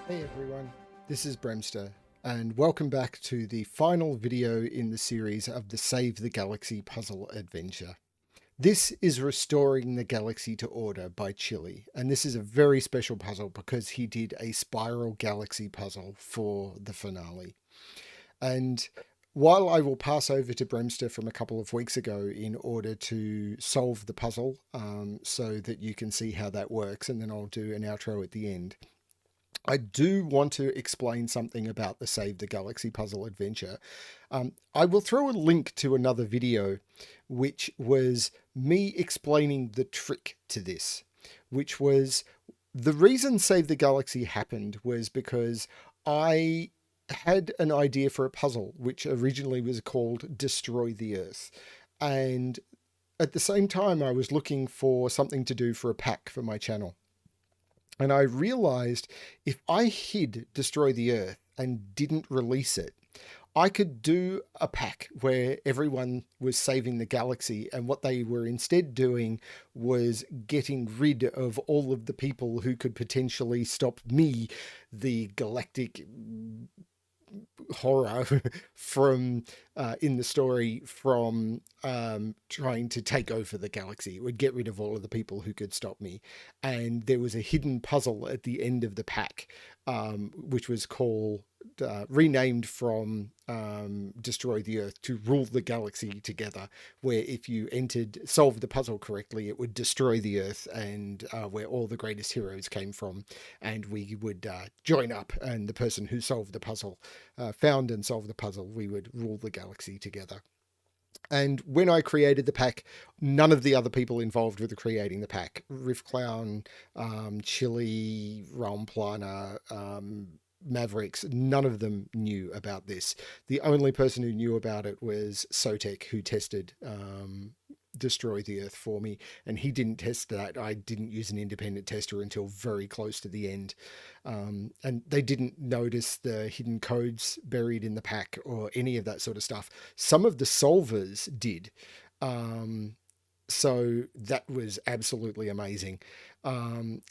Hey everyone, this is Bremster, and welcome back to the final video in the series of the Save the Galaxy puzzle adventure. This is Restoring the Galaxy to Order by Chili, and this is a very special puzzle because he did a spiral galaxy puzzle for the finale. And while I will pass over to Bremster from a couple of weeks ago in order to solve the puzzle so that you can see how that works, and then I'll do an outro at the end, I do want to explain something about the Save the Galaxy puzzle adventure. I will throw a link to another video, which was me explaining the trick to this, which was the reason Save the Galaxy happened was because I had an idea for a puzzle, which originally was called Destroy the Earth. And at the same time, I was looking for something to do for a pack for my channel. And I realized if I hid Destroy the Earth and didn't release it, I could do a pack where everyone was saving the galaxy, and what they were instead doing was getting rid of all of the people who could potentially stop me, the galactic horror from in the story from trying to take over the galaxy. It would get rid of all of the people who could stop me. And there was a hidden puzzle at the end of the pack, which was called renamed from Destroy the Earth to Rule the Galaxy Together, where if you solved the puzzle correctly, it would destroy the Earth and where all the greatest heroes came from. And we would join up, and the person who solved the puzzle, found and solved the puzzle, we would rule the galaxy together. And when I created the pack, none of the other people involved with creating the pack, Riff Clown, Chili, Realm Planner, Mavericks, none of them knew about this. The only person who knew about it was Sotek, who tested Destroy the Earth for me, and he didn't test that. I didn't use an independent tester until very close to the end, and they didn't notice the hidden codes buried in the pack or any of that sort of stuff. Some of the solvers did, so that was absolutely amazing.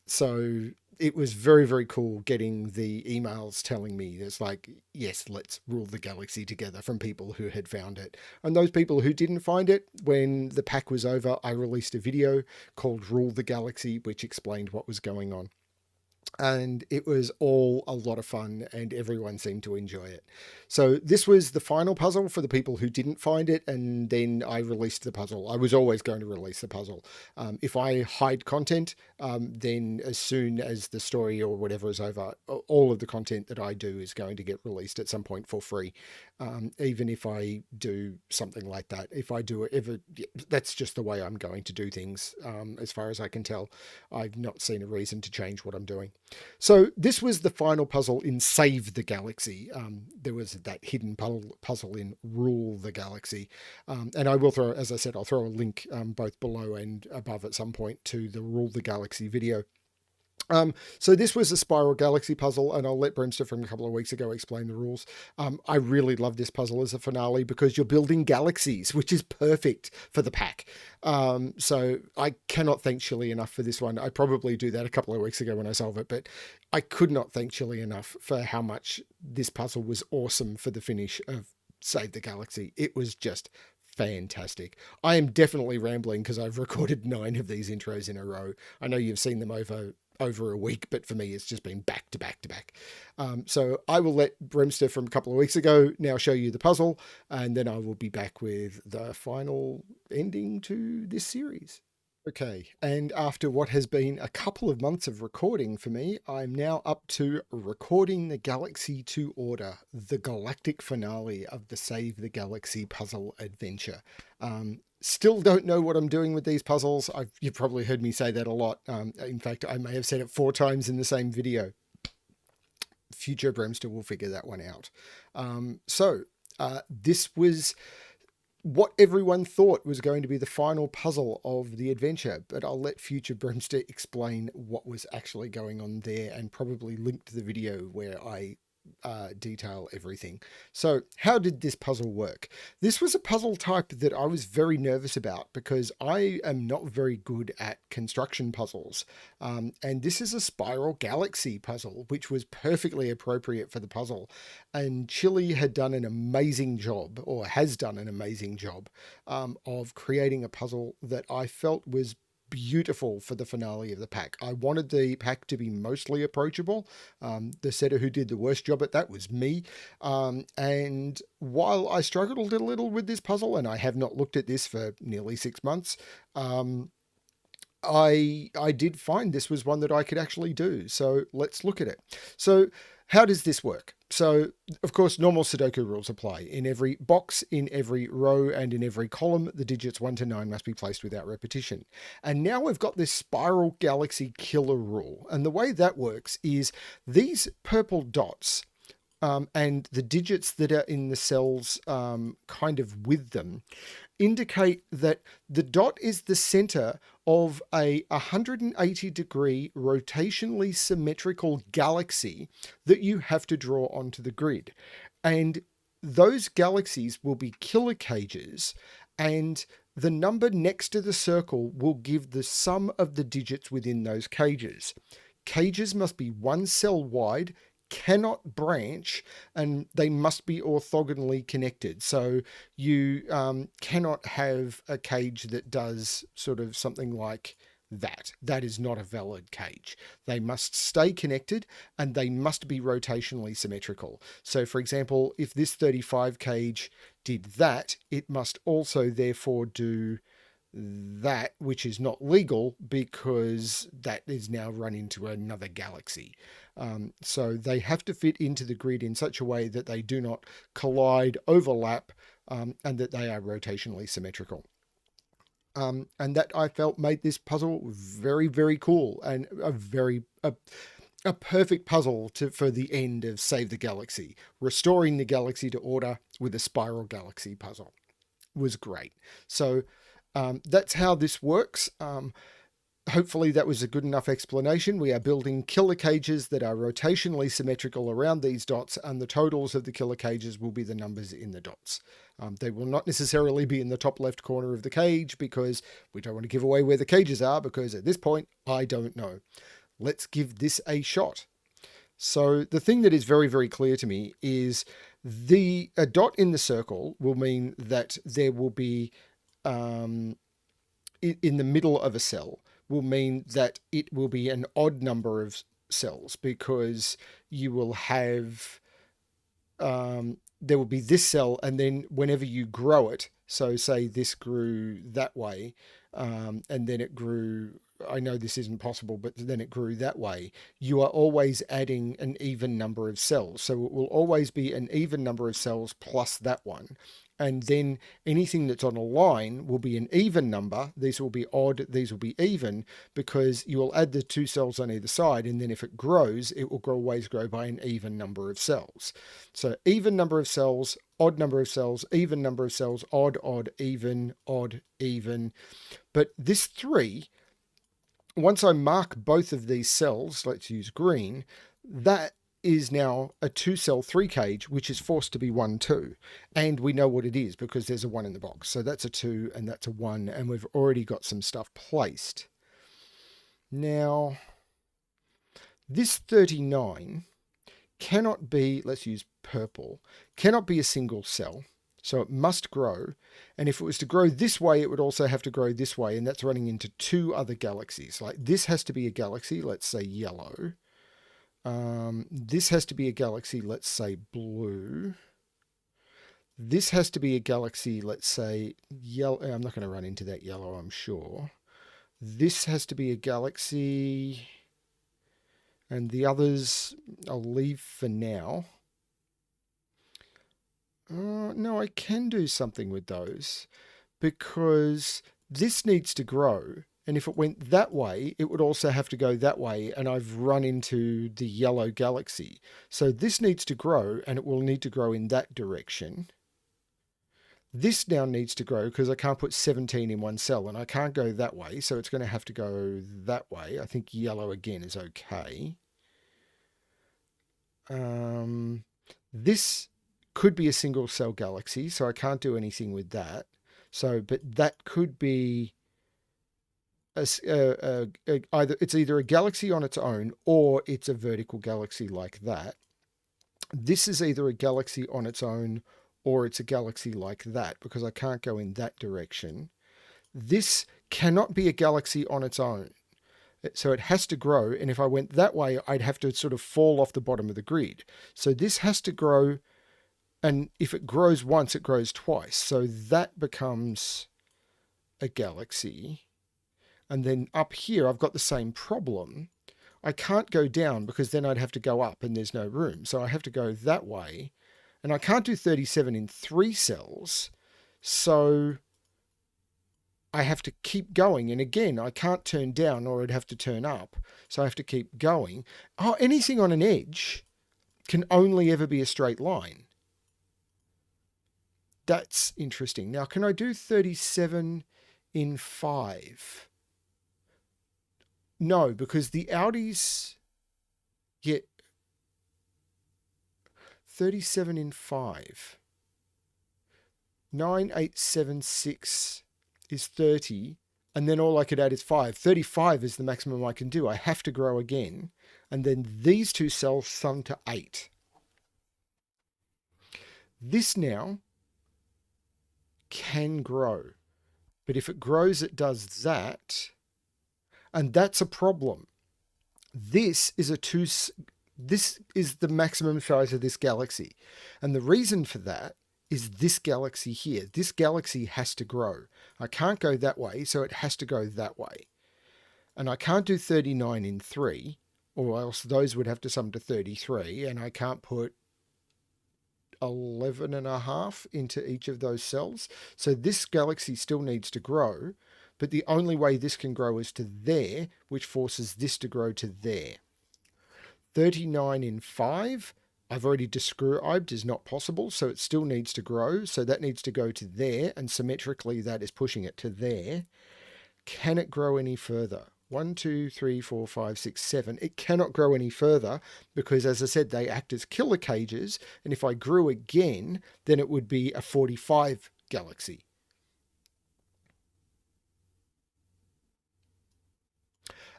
So it was very, very cool getting the emails telling me it's like, yes, let's rule the galaxy together, from people who had found it. And those people who didn't find it, when the pack was over, I released a video called Rule the Galaxy, which explained what was going on. And it was all a lot of fun, and everyone seemed to enjoy it. So this was the final puzzle for the people who didn't find it, and then I released the puzzle. I was always going to release the puzzle. If I hide content, then as soon as the story or whatever is over, all of the content that I do is going to get released at some point for free. Even if I do something like that, if I do it ever, that's just the way I'm going to do things. As far as I can tell, I've not seen a reason to change what I'm doing. So this was the final puzzle in Save the Galaxy. There was that hidden puzzle in Rule the Galaxy. And I will throw, as I said, I'll throw a link both below and above at some point to the Rule the Galaxy video. So this was a spiral galaxy puzzle, and I'll let Bremster from a couple of weeks ago explain the rules. I really love this puzzle as a finale because you're building galaxies, which is perfect for the pack. So I cannot thank Chili enough for this one. I probably do that a couple of weeks ago when I solve it, but I could not thank Chili enough for how much this puzzle was awesome for the finish of Save the Galaxy. It was just fantastic. I am definitely rambling because I've recorded 9 of these intros in a row. I know you've seen them over a week, but for me it's just been back to back to back. So I will let Bremster from a couple of weeks ago now show you the puzzle, and then I will be back with the final ending to this series. Okay, and after what has been a couple of months of recording for me, I'm now up to recording the Galaxy to Order, the galactic finale of the Save the Galaxy puzzle adventure. Still don't know what I'm doing with these puzzles. You've probably heard me say that a lot. In fact, I may have said it 4 times in the same video. Future Bremster will figure that one out. This was what everyone thought was going to be the final puzzle of the adventure, but I'll let future Bremster explain what was actually going on there, and probably link to the video where I detail everything. So how did this puzzle work? This was a puzzle type that I was very nervous about because I am not very good at construction puzzles. And this is a spiral galaxy puzzle, which was perfectly appropriate for the puzzle. And Chile had done an amazing job, or has done an amazing job, of creating a puzzle that I felt was beautiful for the finale of the pack. I wanted the pack to be mostly approachable. The setter who did the worst job at that was me. And while I struggled a little with this puzzle, and I have not looked at this for nearly 6 months, I did find this was one that I could actually do. So let's look at it. So how does this work? So, of course, normal Sudoku rules apply. In every box, in every row, and in every column, the digits 1 to 9 must be placed without repetition. And now we've got this spiral galaxy killer rule. And the way that works is these purple dots and the digits that are in the cells kind of with them indicate that the dot is the center of a 180-degree rotationally symmetrical galaxy that you have to draw onto the grid. And those galaxies will be killer cages, and the number next to the circle will give the sum of the digits within those cages. Cages must be one cell wide, cannot branch, and they must be orthogonally connected. So you cannot have a cage that does sort of something like that. That is not a valid cage. They must stay connected and they must be rotationally symmetrical. So for example, if this 35 cage did that, it must also therefore do that, which is not legal because that is now run into another galaxy. So they have to fit into the grid in such a way that they do not collide, overlap, and that they are rotationally symmetrical. And that I felt made this puzzle very, very cool and a perfect puzzle for the end of Save the Galaxy. Restoring the galaxy to order with a spiral galaxy puzzle was great. So that's how this works. Hopefully that was a good enough explanation. We are building killer cages that are rotationally symmetrical around these dots, and the totals of the killer cages will be the numbers in the dots. They will not necessarily be in the top left corner of the cage because we don't want to give away where the cages are, because at this point, I don't know. Let's give this a shot. So the thing that is very, very clear to me is a dot in the circle will mean that there will be in the middle of a cell will mean that it will be an odd number of cells, because you will have there will be this cell, and then whenever you grow it, so say this grew that way, and then it grew, I know this isn't possible, but then it grew that way, you are always adding an even number of cells. So it will always be an even number of cells plus that one. And then anything that's on a line will be an even number. These will be odd, these will be even, because you will add the two cells on either side, and then if it grows, it will always grow by an even number of cells. So even number of cells, odd number of cells, even number of cells, odd, odd, even, odd, even. But this 3, once I mark both of these cells, let's use green, that is now a 2-cell 3 cage, which is forced to be 1, 2. And we know what it is because there's a 1 in the box. So that's a 2 and that's a 1, and we've already got some stuff placed. Now, this 39 cannot be, let's use purple, cannot be a single cell. So it must grow. And if it was to grow this way, it would also have to grow this way. And that's running into 2 other galaxies. Like this has to be a galaxy, let's say yellow. This has to be a galaxy, let's say blue. This has to be a galaxy, let's say yellow. I'm not going to run into that yellow, I'm sure. This has to be a galaxy. And the others I'll leave for now. No, I can do something with those, because this needs to grow. And if it went that way, it would also have to go that way. And I've run into the yellow galaxy. So this needs to grow, and it will need to grow in that direction. This now needs to grow because I can't put 17 in one cell, and I can't go that way. So it's going to have to go that way. I think yellow again is okay. This could be a single cell galaxy, so I can't do anything with that. So, but that could be either it's either a galaxy on its own or it's a vertical galaxy like that. This is either a galaxy on its own or it's a galaxy like that because I can't go in that direction. This cannot be a galaxy on its own. So it has to grow. And if I went that way, I'd have to sort of fall off the bottom of the grid. So this has to grow. And if it grows once, it grows twice. So that becomes a galaxy. And then up here, I've got the same problem. I can't go down because then I'd have to go up and there's no room. So I have to go that way. And I can't do 37 in 3 cells. So I have to keep going. And again, I can't turn down or I'd have to turn up. So I have to keep going. Oh, anything on an edge can only ever be a straight line. That's interesting. Now, can I do 37 in 5? No, because the Audis get 37 in 5. 9876 is 30, and then all I could add is 5. 35 is the maximum I can do. I have to grow again, and then these two cells sum to 8. This now can grow, but if it grows, it does that, and that's a problem. This is the maximum size of this galaxy, and the reason for that is this galaxy here. This galaxy has to grow. I can't go that way, so it has to go that way. And I can't do 39 in 3, or else those would have to sum to 33, and I can't put 11.5 into each of those cells. So this galaxy still needs to grow, but the only way this can grow is to there, which forces this to grow to there. 39 in 5, I've already described is not possible, so it still needs to grow. So that needs to go to there, and symmetrically that is pushing it to there. Can it grow any further? 1, 2, 3, 4, 5, 6, 7. It cannot grow any further because, as I said, they act as killer cages. And if I grew again, then it would be a 45 galaxy.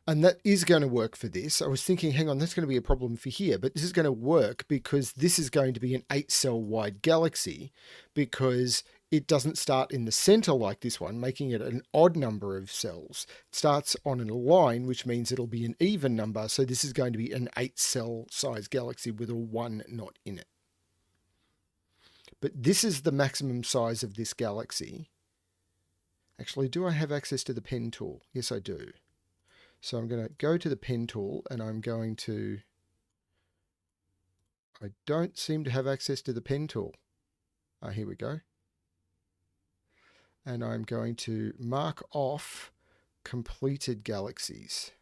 And that is going to work for this. I was thinking, hang on, that's going to be a problem for here. But this is going to work because this is going to be an 8-cell wide galaxy because it doesn't start in the center like this one, making it an odd number of cells. It starts on a line, which means it'll be an even number. So this is going to be an 8-cell size galaxy with a 1 not in it. But this is the maximum size of this galaxy. Actually, do I have access to the pen tool? Yes, I do. So I'm going to go to the pen tool and I'm going to, I don't seem to have access to the pen tool. Here we go. And I'm going to mark off completed galaxies.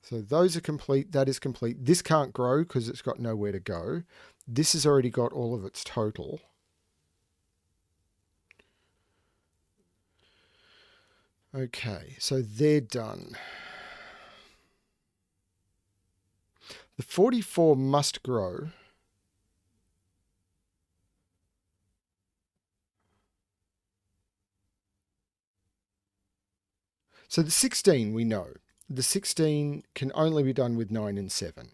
So those are complete, that is complete. This can't grow because it's got nowhere to go. This has already got all of its total. Okay, so they're done. The 44 must grow. So the 16 we know. The 16 can only be done with 9 and 7.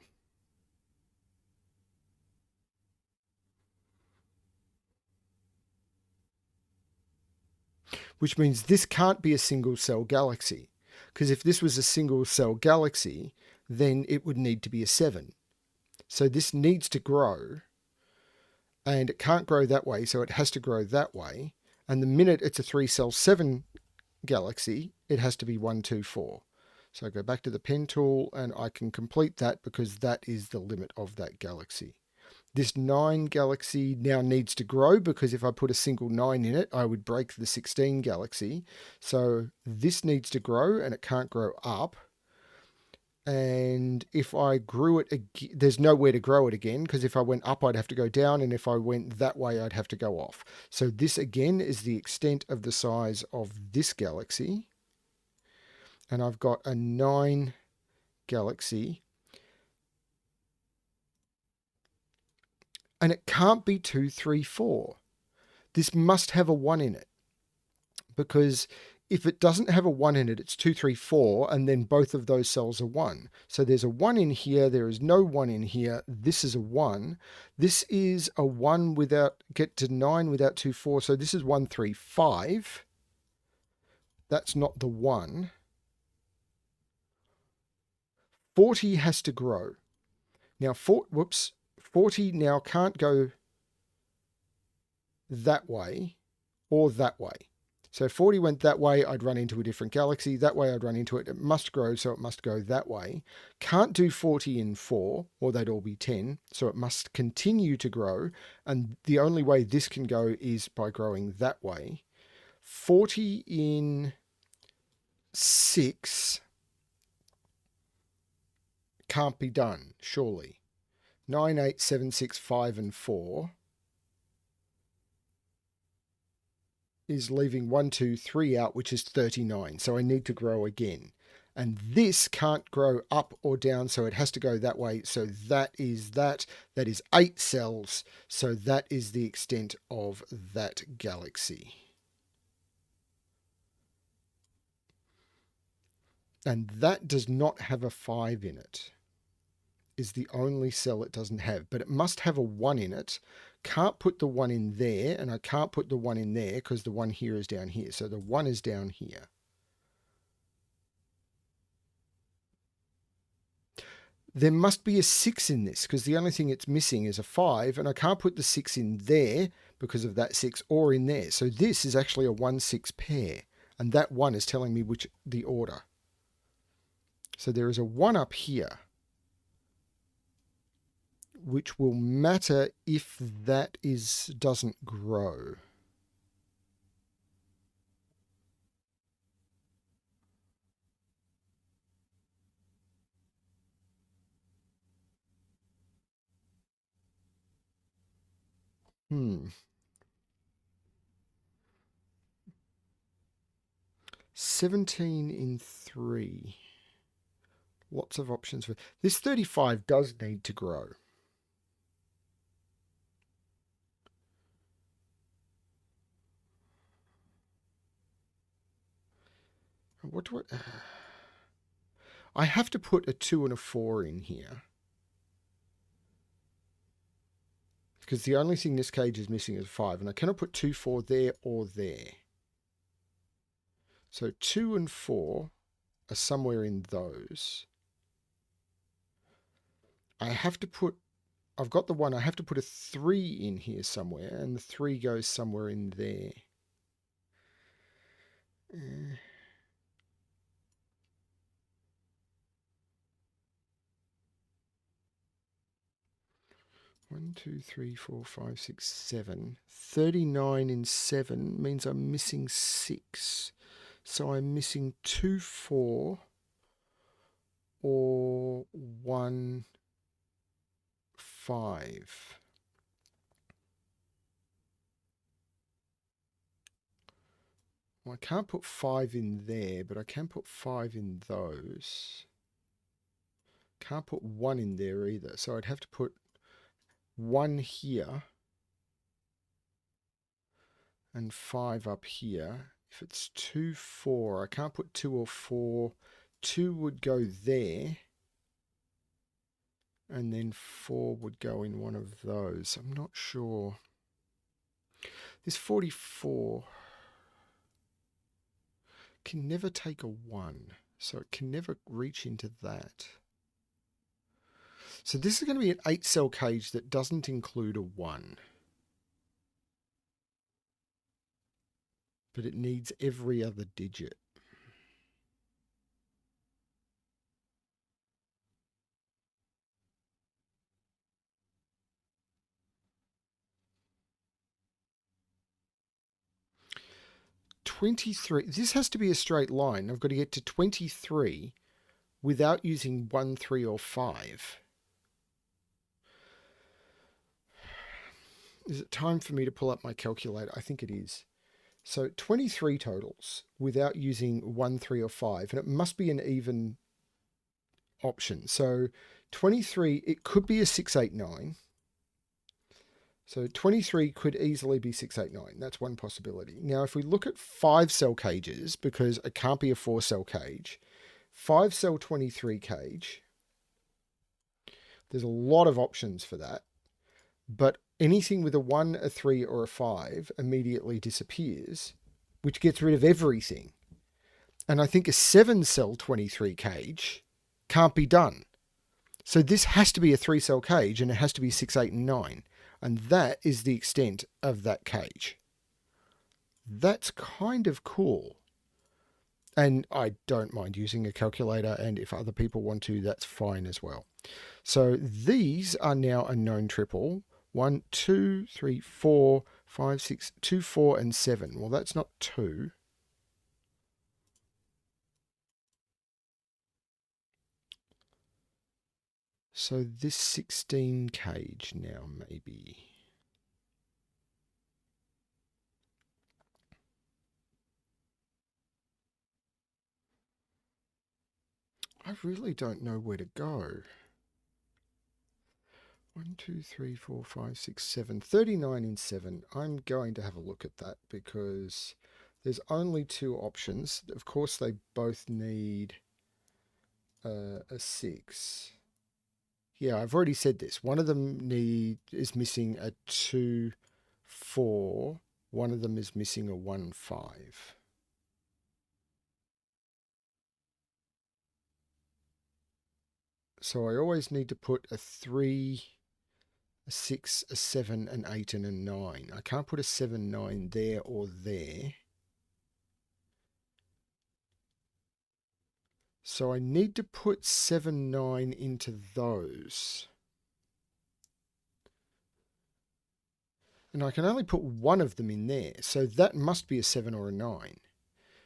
Which means this can't be a single cell galaxy. Because if this was a single cell galaxy, then it would need to be a 7. So this needs to grow, and it can't grow that way, so it has to grow that way. And the minute it's a 3-cell 7 galaxy, it has to be 1, 2, 4. So I go back to the pen tool, and I can complete that because that is the limit of that galaxy. This 9 galaxy now needs to grow because if I put a single 9 in it, I would break the 16 galaxy. So this needs to grow and it can't grow up. And if I grew it, there's nowhere to grow it again because if I went up, I'd have to go down. And if I went that way, I'd have to go off. So this again is the extent of the size of this galaxy. And I've got a 9 galaxy. And it can't be 2, 3, 4. This must have a 1 in it, because if it doesn't have a 1 in it, it's 2, 3, 4, and then both of those cells are 1. So there's a 1 in here, there is no 1 in here, this is a 1. This is a 1 without, get to 9 without 2, 4, so this is 1, 3, 5. That's not the 1. 40 has to grow. Now, 40 now can't go that way or that way. So if 40 went that way, I'd run into a different galaxy. That way I'd run into it. It must grow, so it must go that way. Can't do 40 in 4, or they'd all be 10. So it must continue to grow. And the only way this can go is by growing that way. 40 in 6 can't be done, surely. 9, 8, 7, 6, 5, and 4 is leaving 1, 2, 3 out, which is 39. So I need to grow again. And this can't grow up or down, so it has to go that way. So that is that. That is 8 cells. So that is the extent of that galaxy. And that does not have a 5 in it. Is the only cell it doesn't have. But it must have a 1 in it. Can't put the 1 in there, and I can't put the 1 in there because the 1 here is down here. So the 1 is down here. There must be a 6 in this because the only thing it's missing is a 5, and I can't put the 6 in there because of that 6 or in there. So this is actually a 1-6 pair, and that 1 is telling me which the order. So there is a 1 up here, which will matter if that doesn't grow. Hmm. 17 in 3. Lots of options for this. 35 does need to grow. What do I have to put a 2 and a 4 in here. Because the only thing this cage is missing is 5. And I cannot put 2, 4 there or there. So 2 and 4 are somewhere in those. I have to put, I've got the 1, I have to put a 3 in here somewhere. And the 3 goes somewhere in there. 1, 2, 3, 4, 5, 6, 7. 39 in 7 means I'm missing 6. So I'm missing 2, 4 or 1, 5. Well, I can't put 5 in there, but I can put 5 in those. Can't put 1 in there either. So I'd have to put 1 here and 5 up here. If it's 2, 4, I can't put 2 or 4. 2 would go there. And then 4 would go in one of those. I'm not sure. This 44 can never take a 1. So it can never reach into that. So this is going to be an 8-cell cage that doesn't include a 1. But it needs every other digit. This has to be a straight line. I've got to get to 23 without using 1, 3, or 5. Is it time for me to pull up my calculator? I think it is. So 23 totals without using 1, 3, or 5. And it must be an even option. So 23, it could be a 6, 8, 9. So 23 could easily be 689. That's one possibility. Now, if we look at 5-cell cages, because it can't be a 4-cell cage, 5-cell 23 cage, there's a lot of options for that. But anything with a 1, a 3, or a 5 immediately disappears, which gets rid of everything. And I think a 7-cell 23 cage can't be done. So this has to be a 3-cell cage, and it has to be 6, 8, and 9. And that is the extent of that cage. That's kind of cool. And I don't mind using a calculator, and if other people want to, that's fine as well. So these are now a known triple. 1, 2, 3, 4, 5, 6, 2, 4, and 7. Well, that's not 2. So this 16 cage now, maybe. I really don't know where to go. 1, 2, 3, 4, 5, 6, 7. 39 in 7. I'm going to have a look at that because there's only 2 options. Of course, they both need a 6. Yeah, I've already said this. One of them is missing a 2, 4. One of them is missing a 1, 5. So I always need to put a 3, a 6, a 7, an 8, and a 9. I can't put a 7, 9 there or there. So I need to put 7, 9 into those. And I can only put one of them in there. So that must be a 7 or a 9.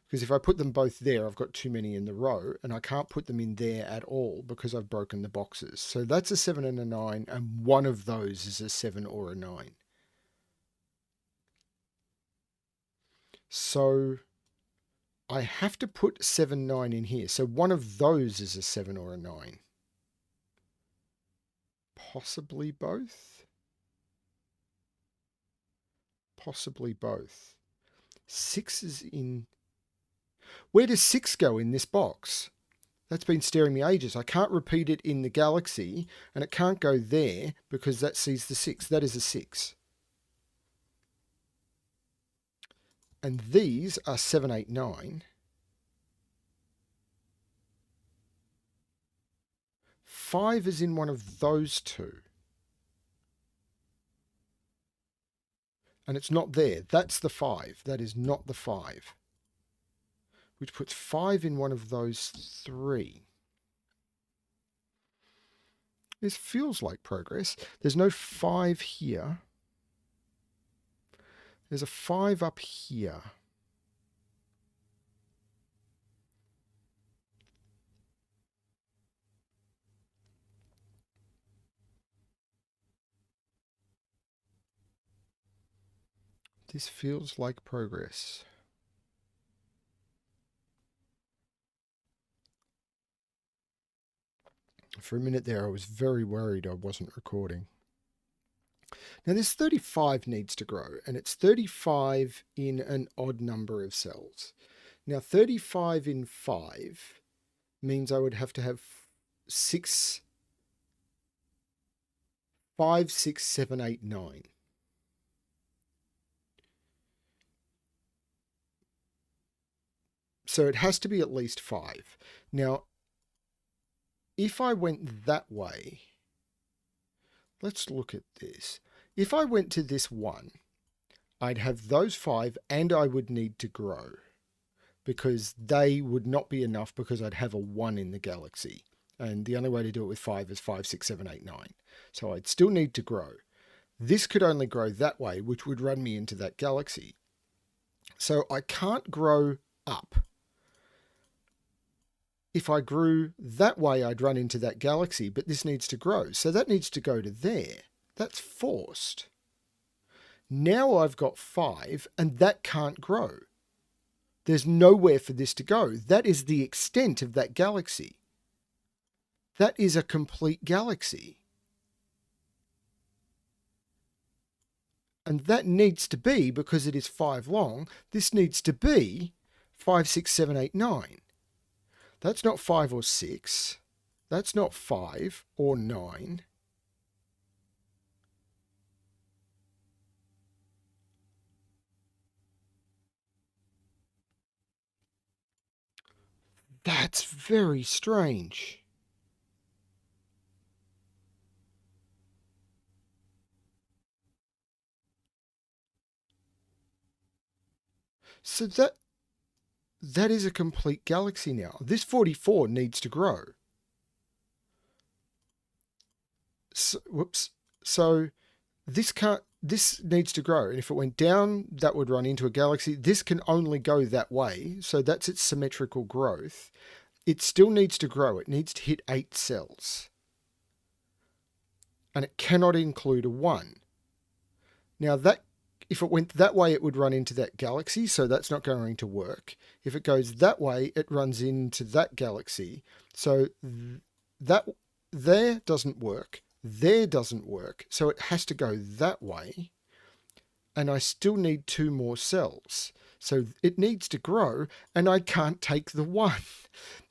Because if I put them both there, I've got too many in the row, and I can't put them in there at all because I've broken the boxes. So that's a 7 and a 9, and one of those is a 7 or a 9. So I have to put 7, 9 in here. So one of those is a 7 or a 9. Possibly both. Possibly both. 6 is in... Where does 6 go in this box? That's been staring me ages. I can't repeat it in the galaxy, and it can't go there because that sees the 6. That is a 6. And these are 7, 8, 9. 5 is in one of those 2. And it's not there. That's the 5. That is not the 5. Which puts 5 in one of those 3. This feels like progress. There's no 5 here. There's a 5 up here. This feels like progress. For a minute there, I was very worried I wasn't recording. Now this 35 needs to grow, and it's 35 in an odd number of cells. Now 35 in 5 means I would have to have 6, 5, 6, 7, 8, 9. So it has to be at least 5. Now, if I went that way, let's look at this. If I went to this 1, I'd have those 5 and I would need to grow because they would not be enough because I'd have a 1 in the galaxy. And the only way to do it with 5 is 5, 6, 7, 8, 9. So I'd still need to grow. This could only grow that way, which would run me into that galaxy. So I can't grow up. If I grew that way, I'd run into that galaxy, but this needs to grow. So that needs to go to there. That's forced. Now I've got 5, and that can't grow. There's nowhere for this to go. That is the extent of that galaxy. That is a complete galaxy. And that needs to be, because it is 5 long, this needs to be 5, 6, 7, 8, 9. That's not 5 or 6. That's not 5 or 9. That's very strange. So that is a complete galaxy now. This 44 needs to grow. So, whoops. So this needs to grow. And if it went down, that would run into a galaxy. This can only go that way. So that's its symmetrical growth. It still needs to grow. It needs to hit 8 cells. And it cannot include a 1. Now that if it went that way, it would run into that galaxy, so that's not going to work. If it goes that way, it runs into that galaxy. So that there doesn't work. There doesn't work. So it has to go that way. And I still need 2 more cells. So it needs to grow, and I can't take the 1.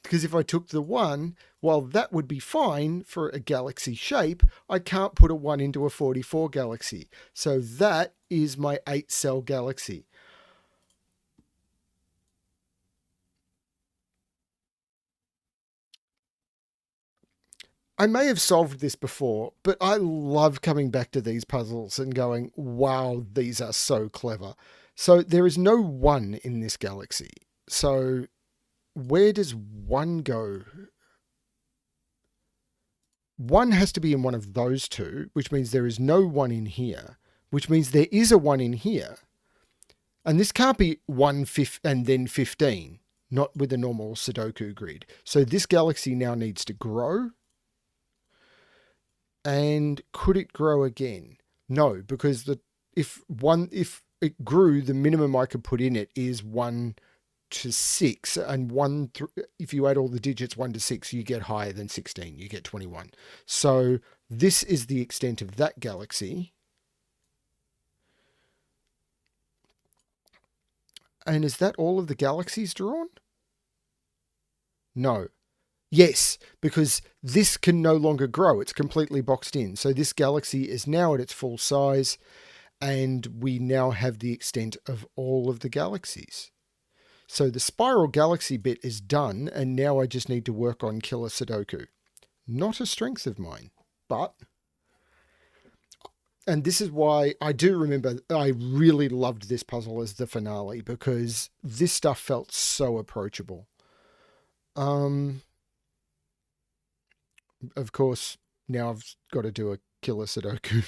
Because if I took the 1, while that would be fine for a galaxy shape, I can't put a 1 into a 44 galaxy. So that is my 8-cell galaxy. I may have solved this before, but I love coming back to these puzzles and going, wow, these are so clever. So there is no 1 in this galaxy. So where does 1 go? 1 has to be in one of those two, which means there is no 1 in here, which means there is a 1 in here. And this can't be 1 and then 15, not with a normal Sudoku grid. So this galaxy now needs to grow. And could it grow again? No, because if it grew, the minimum I could put in it is 1 to 6, and if you add all the digits 1 to 6, you get higher than 16, you get 21. So this is the extent of that galaxy. And is that all of the galaxies drawn? No. Yes, because this can no longer grow. It's completely boxed in. So this galaxy is now at its full size, and we now have the extent of all of the galaxies. So the spiral galaxy bit is done, and now I just need to work on killer Sudoku. Not a strength of mine, but... And this is why I do remember I really loved this puzzle as the finale, because this stuff felt so approachable. Of course, now I've got to do a killer Sudoku.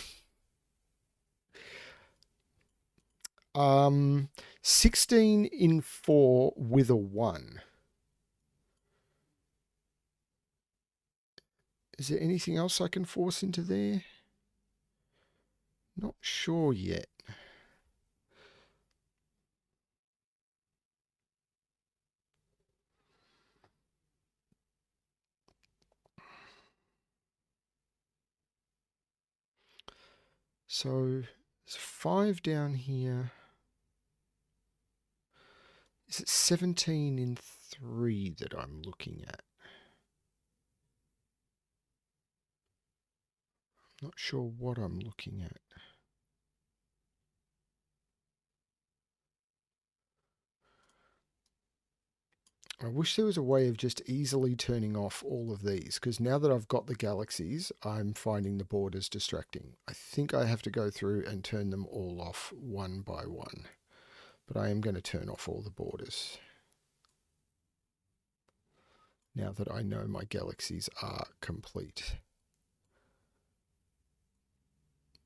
16 in 4 with a 1. Is there anything else I can force into there? Not sure yet. So there's 5 down here. Is it 17 in 3 that I'm looking at? Not sure what I'm looking at. I wish there was a way of just easily turning off all of these, because now that I've got the galaxies, I'm finding the borders distracting. I think I have to go through and turn them all off one by one. But I am going to turn off all the borders now that I know my galaxies are complete.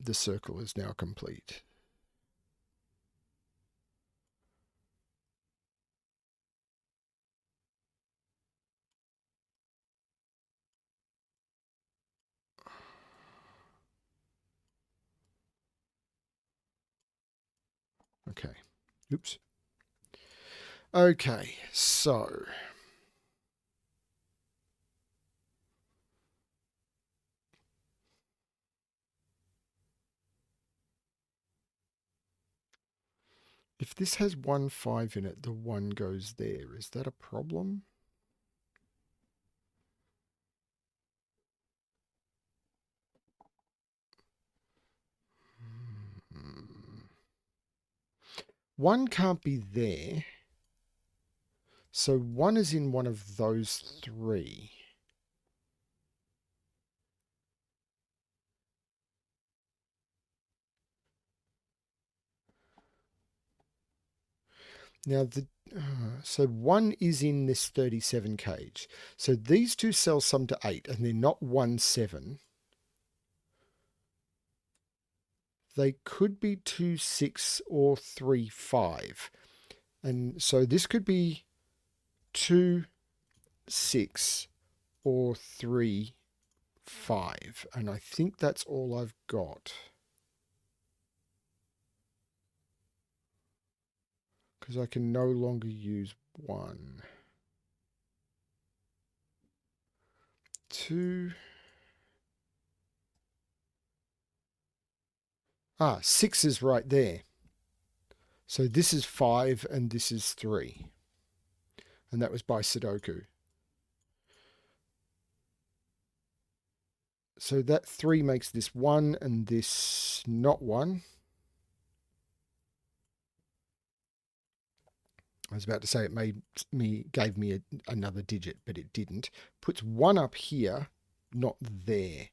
The circle is now complete. Okay. Oops. Okay, so If this has 1, 5 in it, the 1 goes there. Is that a problem? Hmm. 1 can't be there. So 1 is in one of those 3. Now, so 1 is in this 37 cage. So these two cells sum to 8, and they're not 1, 7. They could be 2, 6, or 3, 5. And so this could be 2, 6, or 3, 5. And I think that's all I've got. Because I can no longer use 1. 2. 6 is right there. So this is 5 and this is 3. And that was by Sudoku. So that 3 makes this 1 and this not 1. I was about to say it gave me another digit, but it didn't. Puts 1 up here, not there.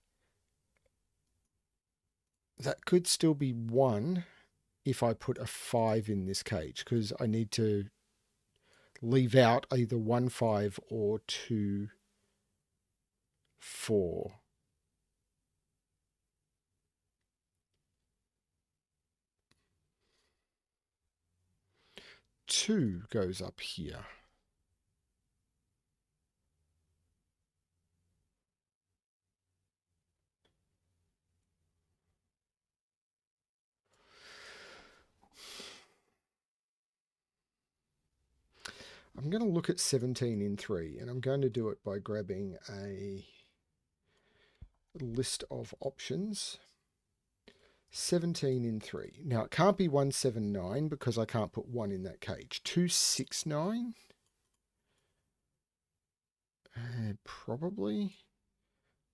That could still be 1 if I put a 5 in this cage, because I need to leave out either 1, 5 or 2, 4. 2 goes up here. I'm going to look at 17 in 3, and I'm going to do it by grabbing a list of options. 17 in 3. Now, it can't be 179 because I can't put 1 in that cage. 269? Probably.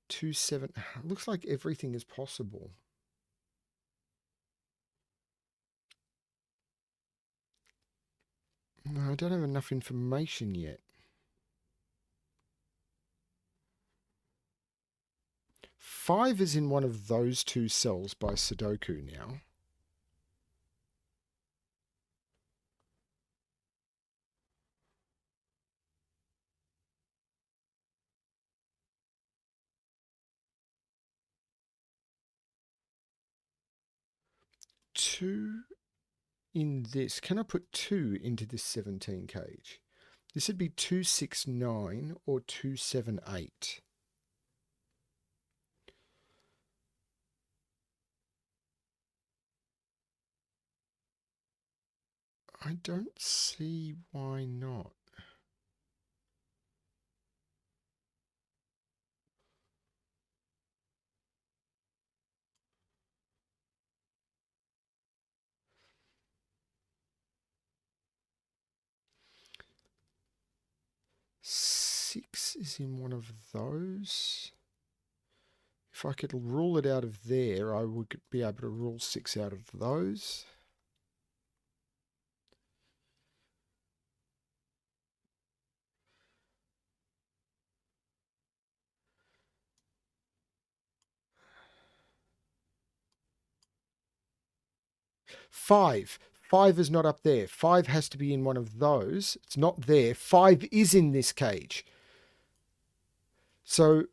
27. Looks like everything is possible. No, I don't have enough information yet. 5 is in one of those two cells by Sudoku now. Two in this. Can I put 2 into this 17 cage? This would be 269 or 278. I don't see why not. Six is in one of those. If I could rule it out of there, I would be able to rule 6 out of those. Five. 5 is not up there. 5 has to be in one of those. It's not there. 5 is in this cage. So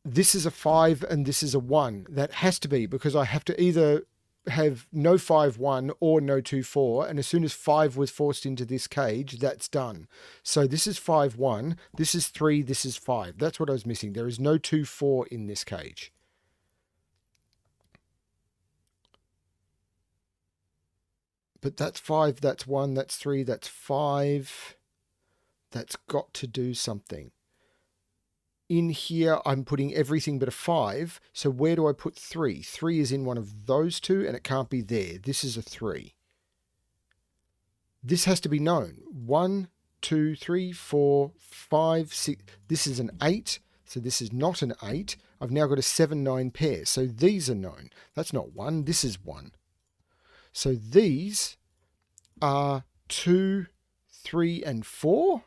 this is a 5 and this is a 1. That has to be, because I have to either have no 5, 1 or no 2, 4. And as soon as 5 was forced into this cage, that's done. So this is 5, 1. This is 3. This is 5. That's what I was missing. There is no 2, 4 in this cage. But that's 5, that's 1, that's 3, that's 5. That's got to do something. In here, I'm putting everything but a 5. So where do I put 3? 3 is in one of those two, and it can't be there. This is a 3. This has to be known. 1, 2, 3, 4, 5, 6. This is an 8, so this is not an 8. I've now got a 7, 9 pair, so these are known. That's not 1, this is 1. So these are 2, 3, and 4.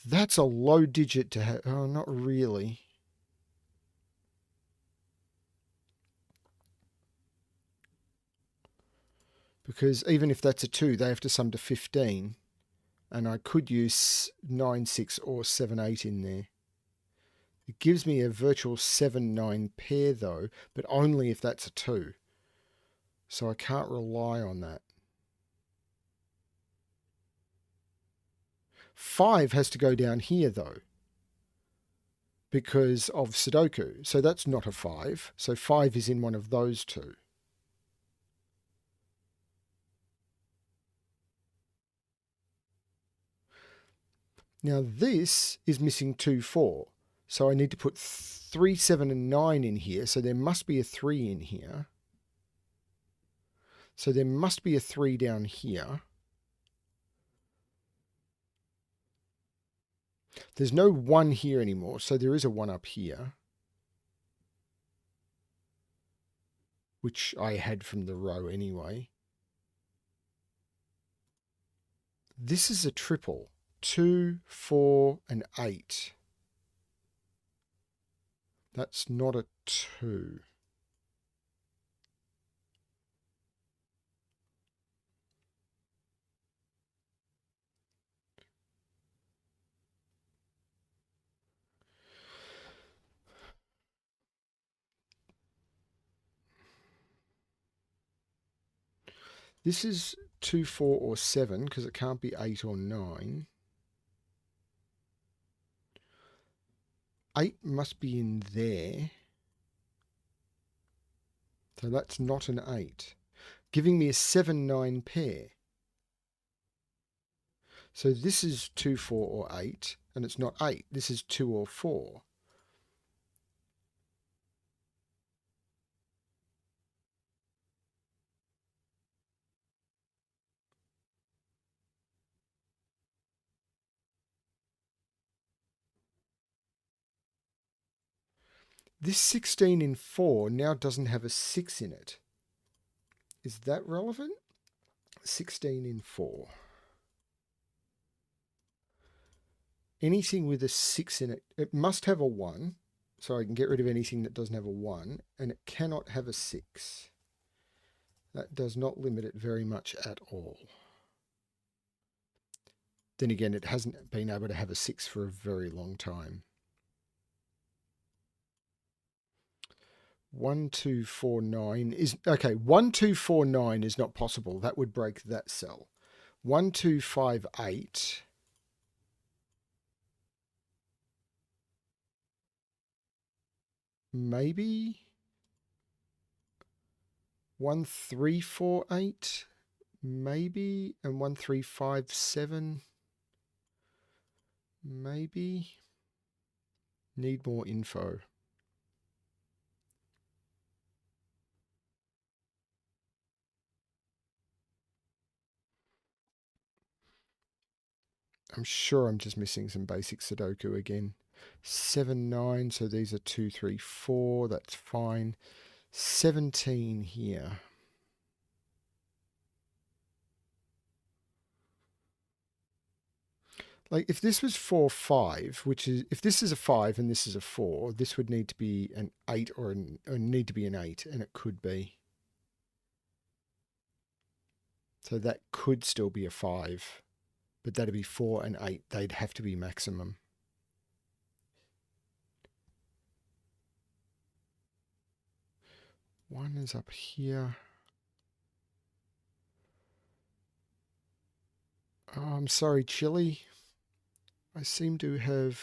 That's a low digit to have. Oh, not really. Because even if that's a 2, they have to sum to 15. And I could use 9, 6 or 7, 8 in there. It gives me a virtual 7, 9 pair though, but only if that's a 2. So I can't rely on that. 5 has to go down here though, because of Sudoku. So that's not a 5. So 5 is in one of those two. Now this is missing 2, 4. So I need to put 3, 7, and 9 in here. So there must be a 3 in here. So there must be a 3 down here. There's no 1 here anymore, so there is a 1 up here, which I had from the row anyway. This is a triple. 2, 4, and 8. That's not a 2. This is 2, 4, or 7 because it can't be 8 or 9. 8 must be in there. So that's not an 8. Giving me a 7, 9 pair. So this is 2, 4, or 8, and it's not 8. This is 2 or 4. This 16 in 4 now doesn't have a 6 in it. Is that relevant? 16 in 4. Anything with a 6 in it, it must have a 1. So I can get rid of anything that doesn't have a 1. And it cannot have a 6. That does not limit it very much at all. Then again, it hasn't been able to have a 6 for a very long time. 1, 2, 4, 9 is okay. 1, 2, 4, 9 is not possible. That would break that cell. 1, 2, 5, 8. Maybe 1, 3, 4, 8. Maybe, and 1, 3, 5, 7. Maybe. Need more info. I'm sure I'm just missing some basic Sudoku again. 7, 9, so these are 2, 3, 4, that's fine. 17 here. Like if this was 4, 5, which is, if this is a 5 and this is a 4, this would need to be an 8 or need to be an 8, and it could be. So that could still be a 5, but that'd be 4 and 8. They'd have to be maximum. One is up here. Oh, I'm sorry, Chili. I seem to have...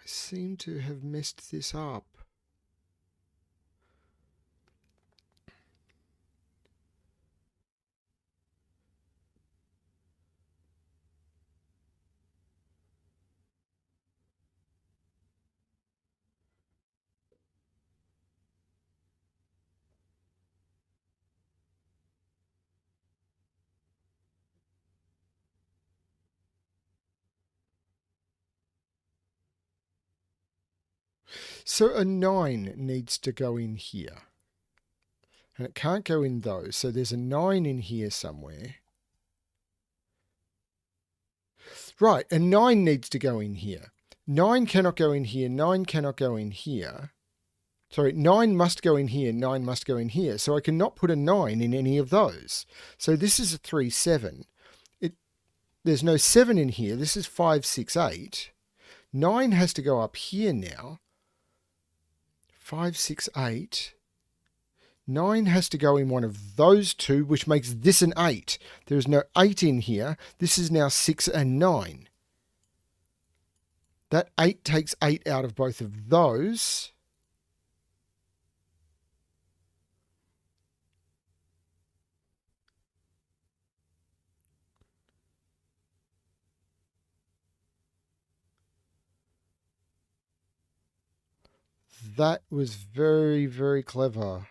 I seem to have messed this up. So a 9 needs to go in here. And it can't go in those. So there's a 9 in here somewhere. Right, a 9 needs to go in here. 9 cannot go in here. 9 cannot go in here. Sorry, 9 must go in here. 9 must go in here. So I cannot put a 9 in any of those. So this is a 3, 7. There's no 7 in here. This is 5, 6, 8. 9 has to go up here now. 5, 6, 8. 9 has to go in one of those two, which makes this an 8. There is no 8 in here. This is now 6 and 9. That 8 takes 8 out of both of those. That was very, very clever.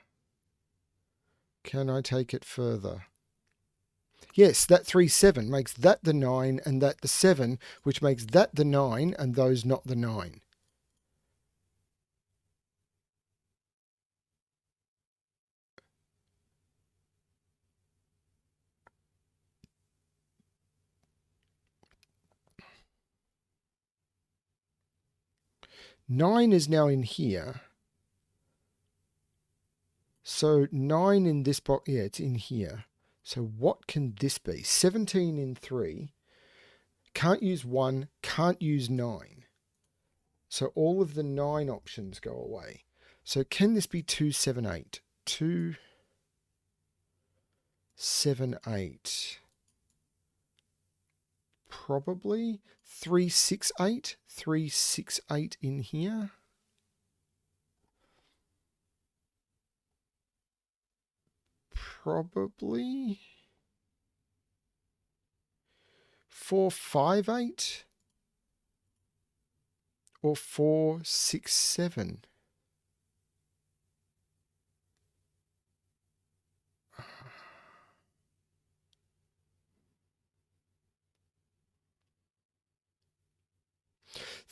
Can I take it further? Yes, that 3, 7 makes that the 9 and that the 7, which makes that the 9 and those not the 9. Nine is now in here. So 9 in this box, yeah, it's in here. So what can this be? 17 in 3. Can't use 1, can't use 9. So all of the 9 options go away. So can this be 2, 7, 8? 2, 7, 8. Probably 3, 6, 8. 3, 6, 8 in here. Probably 4, 5, 8. Or 4, 6, 7.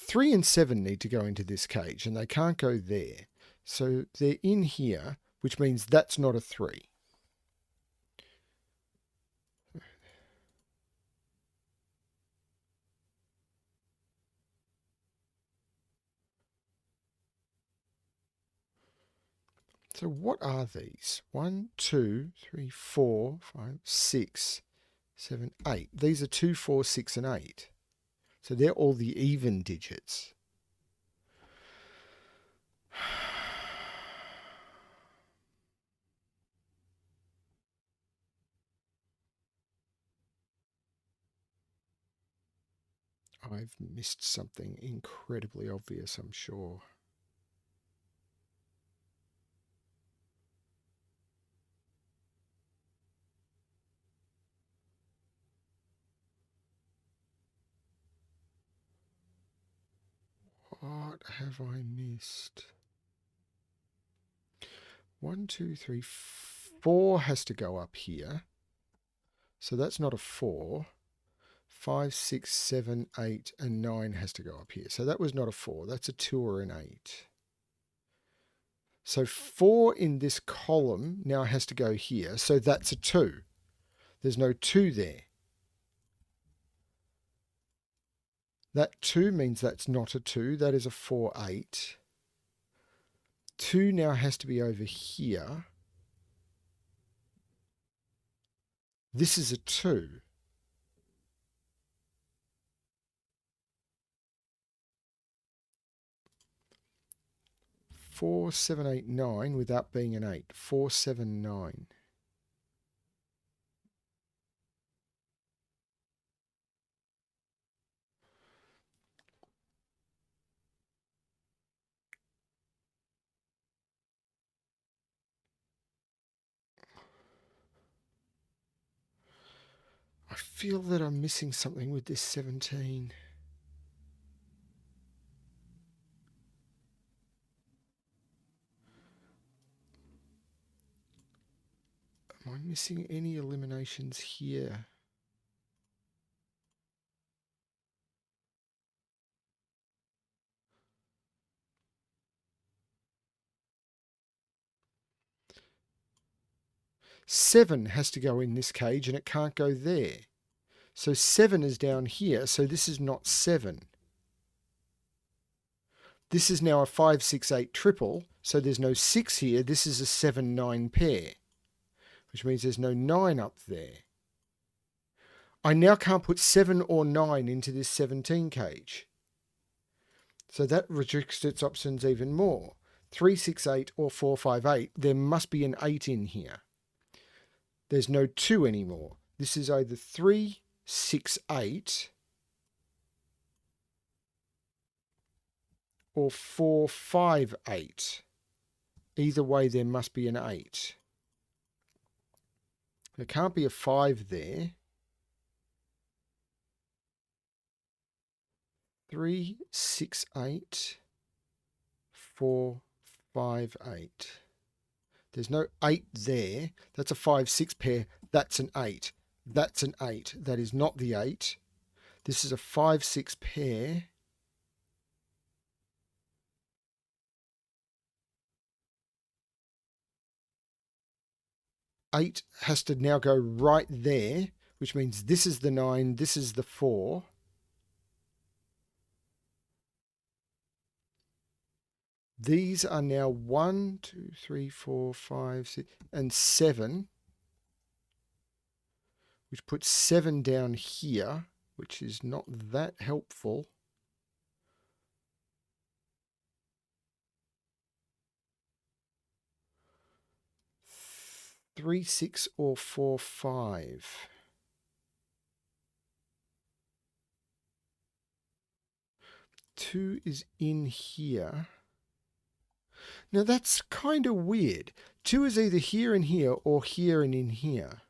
Three and 7 need to go into this cage, and they can't go there. So they're in here, which means that's not a 3. So what are these? 1, 2, 3, 4, 5, 6, 7, 8. These are 2, 4, 6, and 8. So they're all the even digits. I've missed something incredibly obvious, I'm sure. What have I missed? 1, 2, 3, 4 has to go up here. So that's not a 4. 5, 6, 7, 8, and 9 has to go up here. So that was not a 4. That's a 2 or an 8. So 4 in this column now has to go here. So that's a 2. There's no 2 there. That 2 means that's not a 2. That is a 4, 8. 2 now has to be over here. This is a 2. 4, 7, 8, 9 without being an 8. 4, 7, 9. feel that I'm missing something with this 17. Am I missing any eliminations here? Seven has to go in this cage and it can't go there. So 7 is down here, so this is not 7. This is now a 5, 6, 8 triple, so there's no 6 here. This is a 7, 9 pair, which means there's no 9 up there. I now can't put 7 or 9 into this 17 cage. So that restricts its options even more. 3, 6, 8 or 4, 5, 8. There must be an 8 in here. There's no 2 anymore. This is either 3, 6, 8 or 4, 5, 8. Either way, there must be an 8. There can't be a 5 there. 3, 6, 8, 4, 5, 8. There's no 8 there. That's a 5, 6 pair. That's an 8. That's an 8. That is not the 8. This is a 5, 6 pair. Eight has to now go right there, which means this is the 9, this is the 4. These are now 1, 2, 3, 4, 5, 6, and 7, which puts 7 down here, which is not that helpful. 3, 6, or 4, 5. Two is in here. Now that's kind of weird. 2 is either here and here or here and in here.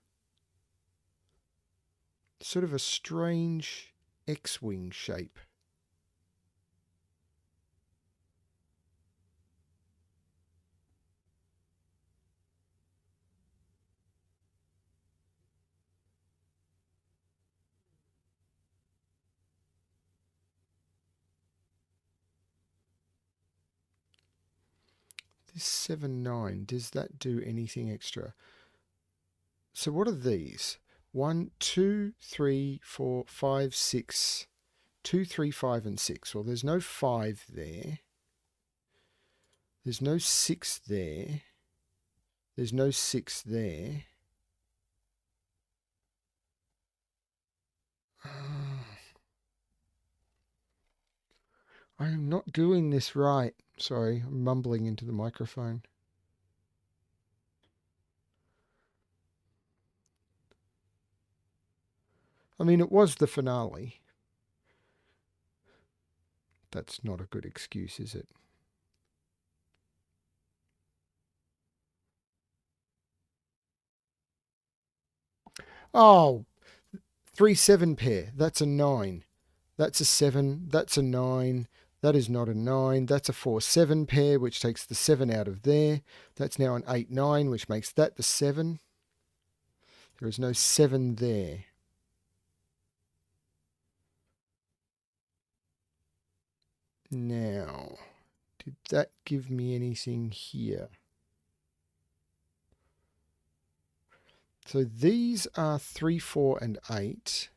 Sort of a strange X-wing shape. This 7, 9, does that do anything extra? So what are these? 1, 2, 3, 4, 5, 6. 2, 3, 5, and 6. Well, there's no 5 there. There's no 6 there. There's no 6 there. I am not doing this right. Sorry, I'm mumbling into the microphone. I mean, it was the finale. That's not a good excuse, is it? Oh, 3, 7 pair. That's a 9. That's a 7. That's a 9. That is not a 9. That's a 4, 7 pair, which takes the 7 out of there. That's now an 8, 9, which makes that the 7. There is no 7 there. Now, did that give me anything here? So these are 3, 4, and 8.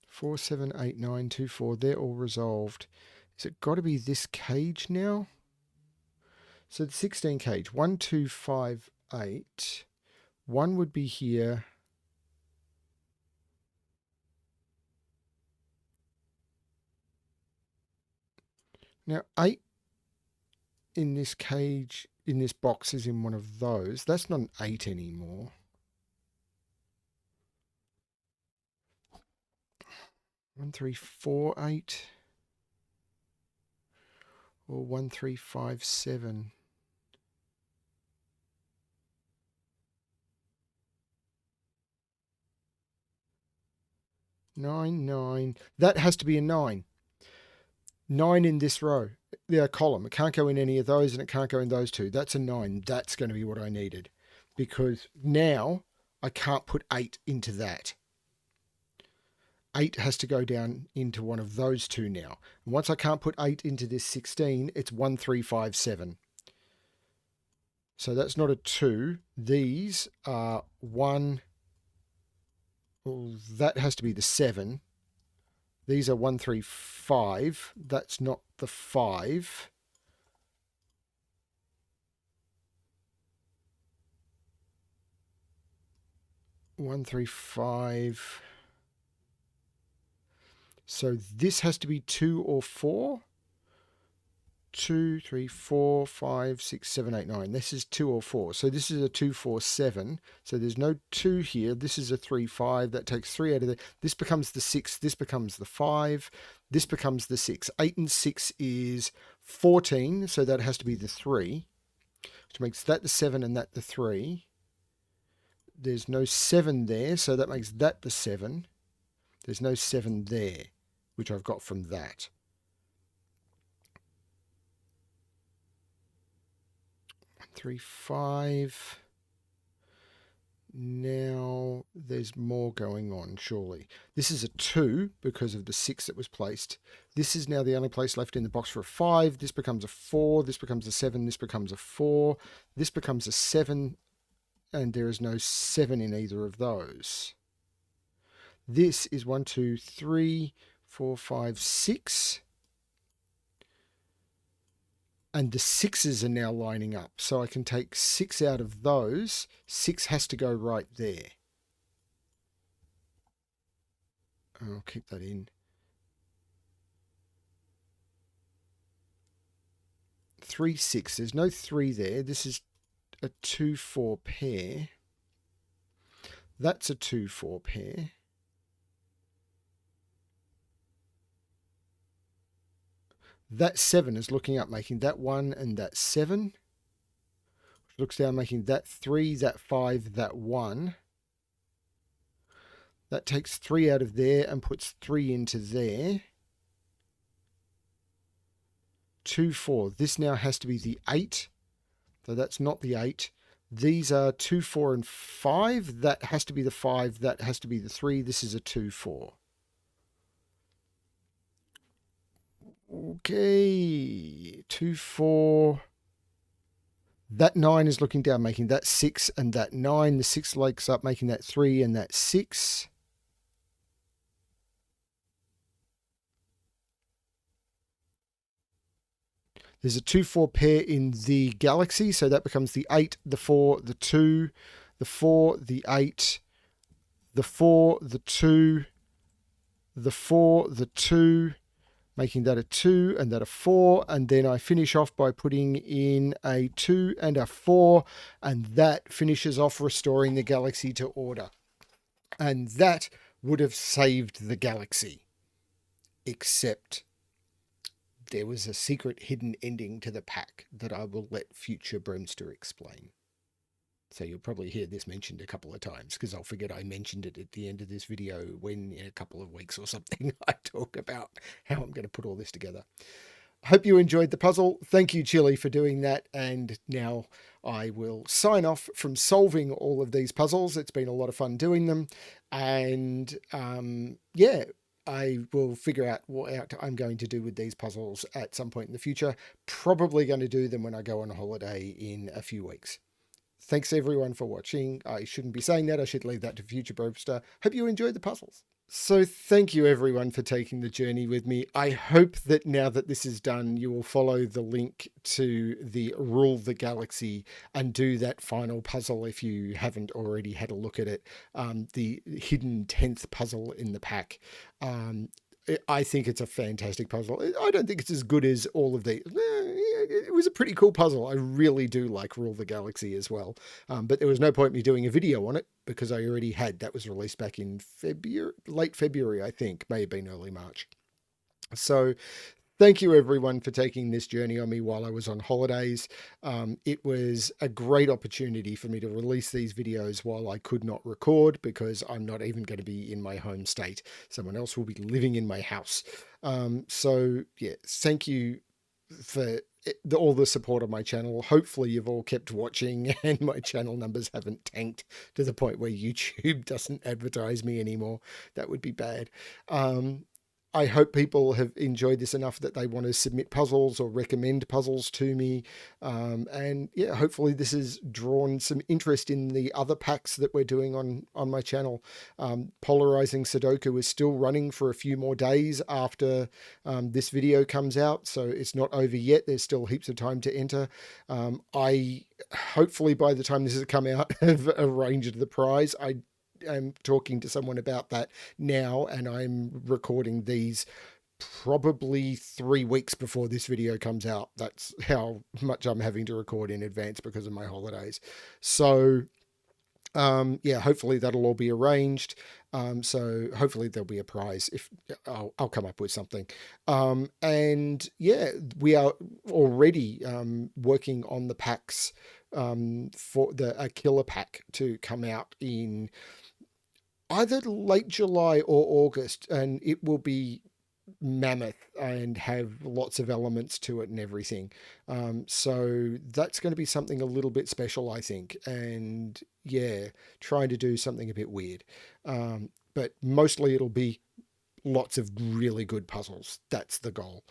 Four, 7, 8, 9, 2, 4. They're all resolved. Is it got to be this cage now? So the 16 cage. 1, 2, 5, 8. 1 would be here. Now 8 in this cage, in this box, is in one of those. That's not an 8 anymore. 1, 3, 4, 8. Or 1, 3, 5, 7. 9, 9. That has to be a 9. 9 in this row, the column. It can't go in any of those, and it can't go in those two. That's a 9. That's going to be what I needed, because now I can't put 8 into that. 8 has to go down into one of those two now. And once I can't put 8 into this 16, it's 1, 3, 5, 7. So that's not a 2. These are 1. Well, that has to be the 7. These are 1, 3, 5. That's not the 5. One, 3, 5. So this has to be 2 or 4. 2, 3, 4, 5, 6, 7, 8, 9. This is 2 or 4. So this is a 2, 4, 7. So there's no 2 here. This is a 3, 5. That takes 3 out of there. This becomes the 6. This becomes the 5. This becomes the 6. 8 and 6 is 14. So that has to be the 3, which makes that the 7 and that the 3. There's no 7 there. So that makes that the 7. There's no 7 there, which I've got from that. 3, 5. Now there's more going on, surely. This is a 2 because of the 6 that was placed. This is now the only place left in the box for a 5. This becomes a 4. This becomes a 7. This becomes a 4. This becomes a 7. And there is no 7 in either of those. This is 1, 2, 3, 4, 5, 6. And the 6s are now lining up. So I can take 6 out of those. 6 has to go right there. I'll keep that in. 3, 6. There's no 3 there. This is a 2, 4 pair. That's a 2, 4 pair. That 7 is looking up, making that 1 and that 7. Looks down, making that 3, that 5, that 1. That takes 3 out of there and puts 3 into there. 2, 4. This now has to be the 8. So that's not the 8. These are 2, 4, and 5. That has to be the 5. That has to be the 3. This is a 2, 4. Okay, 2, 4. That 9 is looking down, making that 6 and that 9. The 6 likes up, making that 3 and that 6. There's a 2, 4 pair in the galaxy, so that becomes the 8, the 4, the 2, the 4, the 8, the 4, the 2, the 4, the 2, making that a 2 and that a 4, and then I finish off by putting in a 2 and a 4, and that finishes off restoring the galaxy to order. And that would have saved the galaxy, except there was a secret hidden ending to the pack that I will let future Bremster explain. So you'll probably hear this mentioned a couple of times, because I'll forget I mentioned it at the end of this video when in a couple of weeks or something I talk about how I'm going to put all this together. I hope you enjoyed the puzzle. Thank you, Chili, for doing that. And now I will sign off from solving all of these puzzles. It's been a lot of fun doing them. And yeah, I will figure out what I'm going to do with these puzzles at some point in the future. Probably going to do them when I go on holiday in a few weeks. Thanks everyone for watching. I shouldn't be saying that. I should leave that to future Brobster. Hope you enjoyed the puzzles. So thank you everyone for taking the journey with me. I hope that now that this is done, you will follow the link to the Rule the Galaxy and do that final puzzle if you haven't already had a look at it. The hidden 10th puzzle in the pack. I think it's a fantastic puzzle. I don't think it's as good as all of these. It was a pretty cool puzzle. I really do like Rule the Galaxy as well. But there was no point me doing a video on it because I already had. That was released back in February, late February, I think. May have been early March. So Thank you everyone for taking this journey on me while I was on holidays. It was a great opportunity for me to release these videos while I could not record because I'm not even going to be in my home state. Someone else will be living in my house. So yeah, thank you for all the support on my channel. Hopefully you've all kept watching and my channel numbers haven't tanked to the point where YouTube doesn't advertise me anymore. That would be bad. I hope people have enjoyed this enough that they want to submit puzzles or recommend puzzles to me. And yeah, hopefully this has drawn some interest in the other packs that we're doing on my channel. Polarizing Sudoku is still running for a few more days after this video comes out, so it's not over yet. There's still heaps of time to enter. I hopefully by the time this has come out have arranged the prize. I'm talking to someone about that now, and I'm recording these probably 3 weeks before this video comes out. That's how much I'm having to record in advance because of my holidays. So yeah, hopefully that'll all be arranged. So hopefully there'll be a prize if I'll come up with something. And yeah, we are already working on the packs for a killer pack to come out in either late July or August, and it will be mammoth and have lots of elements to it and everything. So that's going to be something a little bit special, I think. And yeah, trying to do something a bit weird. But mostly it'll be lots of really good puzzles. That's the goal.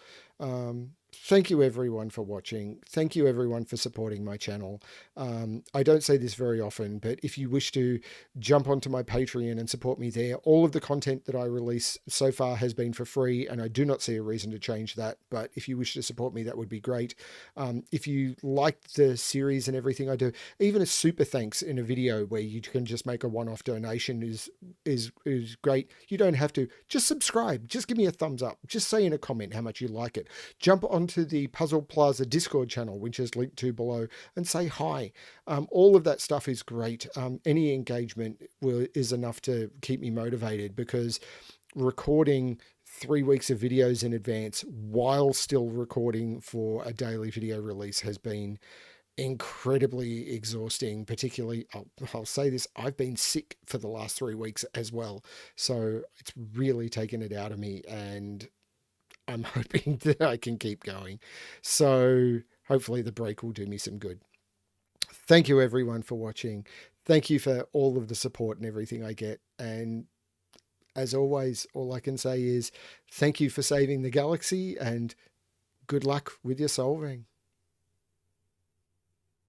Thank you everyone for watching. Thank you everyone for supporting my channel. I don't say this very often, but if you wish to jump onto my Patreon and support me there, all of the content that I release so far has been for free, and I do not see a reason to change that. But if you wish to support me, that would be great. If you like the series and everything I do, even a super thanks in a video where you can just make a one-off donation is great. You don't have to. Just subscribe. Just give me a thumbs up. Just say in a comment how much you like it. Jump onto the Puzzle Plaza Discord channel, which is linked to below, and say hi. All of that stuff is great. Any engagement is enough to keep me motivated, because recording 3 weeks of videos in advance while still recording for a daily video release has been incredibly exhausting. Particularly, I'll say this, I've been sick for the last 3 weeks as well, so it's really taken it out of me, and I'm hoping that I can keep going. So hopefully the break will do me some good. Thank you everyone for watching. Thank you for all of the support and everything I get. And as always, all I can say is thank you for saving the galaxy, and good luck with your solving.